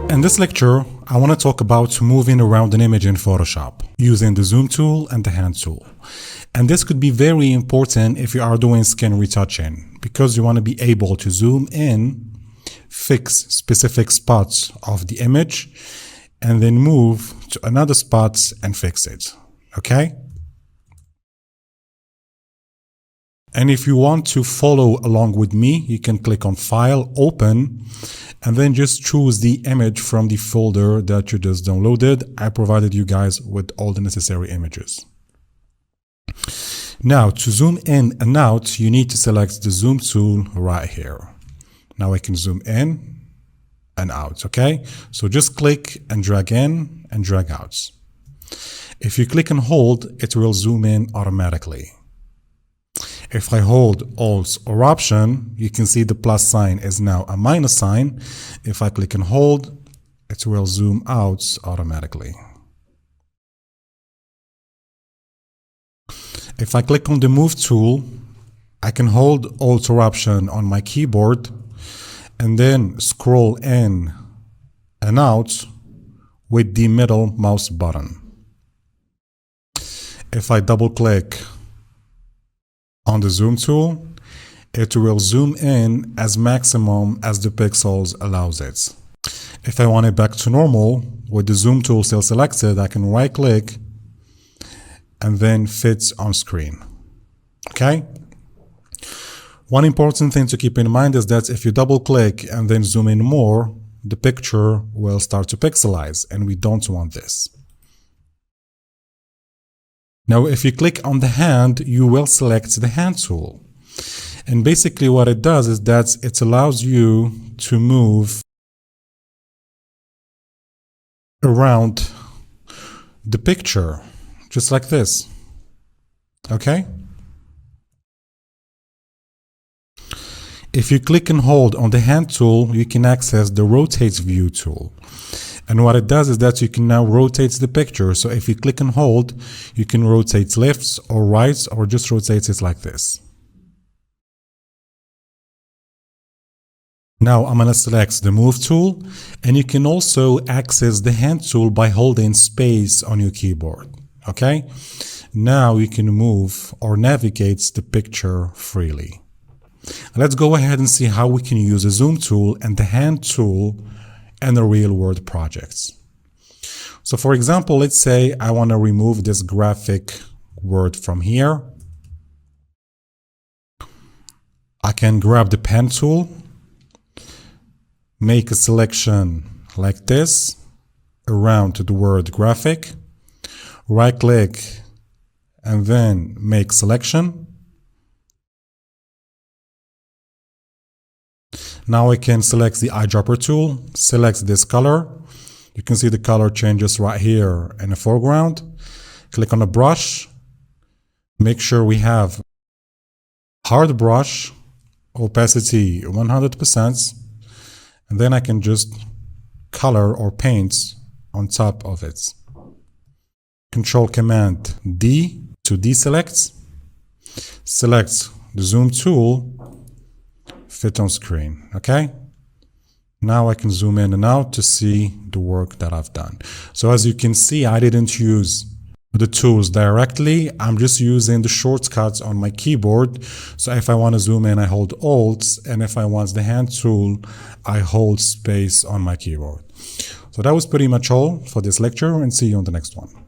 In this lecture, I want to talk about moving around an image in Photoshop using the zoom tool and the hand tool. And this could be very important if you are doing skin retouching, because you want to be able to zoom in, fix specific spots of the image, and then move to another spot and fix it. Okay? And if you want to follow along with me, you can click on File, Open, and then just choose the image from the folder that you just downloaded. I provided you guys with all the necessary images. Now, to zoom in and out, you need to select the zoom tool right here. Now I can zoom in and out, okay? So just click and drag in and drag out. If you click and hold, it will zoom in automatically. If I hold Alt or Option, you can see the plus sign is now a minus sign. If I click and hold, it will zoom out automatically. If I click on the Move tool, I can hold Alt or Option on my keyboard and then scroll in and out with the middle mouse button. If I double click on the zoom tool, it will zoom in as maximum as the pixels allows it. If I want it back to normal, with the zoom tool still selected, I can right click and then fit on screen. Okay? One important thing to keep in mind is that if you double click and then zoom in more, the picture will start to pixelize, and we don't want this. Now, if you click on the hand, you will select the hand tool. And basically what it does is that it allows you to move around the picture, just like this. Okay? If you click and hold on the hand tool, you can access the rotate view tool. And what it does is that you can now rotate the picture. So if you click and hold, you can rotate left or right, or just rotate it like this. Now I'm going to select the Move tool, and you can also access the hand tool by holding space on your keyboard. Okay? Now you can move or navigate the picture freely. Let's go ahead and see how we can use the zoom tool and the hand tool in the real-world projects. So for example, let's say I want to remove this graphic word from here. I can grab the pen tool, make a selection like this around the word graphic, right click, and then make selection. Now I can select the eyedropper tool, select this color. You can see the color changes right here in the foreground. Click on the brush. Make sure we have hard brush, opacity 100%. And then I can just color or paint on top of it. Control Command D to deselect. Select the zoom tool, fit on screen. Okay? Now I can zoom in and out to see the work that I've done. So as you can see, I didn't use the tools directly. I'm just using the shortcuts on my keyboard. So if I want to zoom in, I hold Alt, and if I want the hand tool, I hold space on my keyboard. So that was pretty much all for this lecture, and see you on the next one.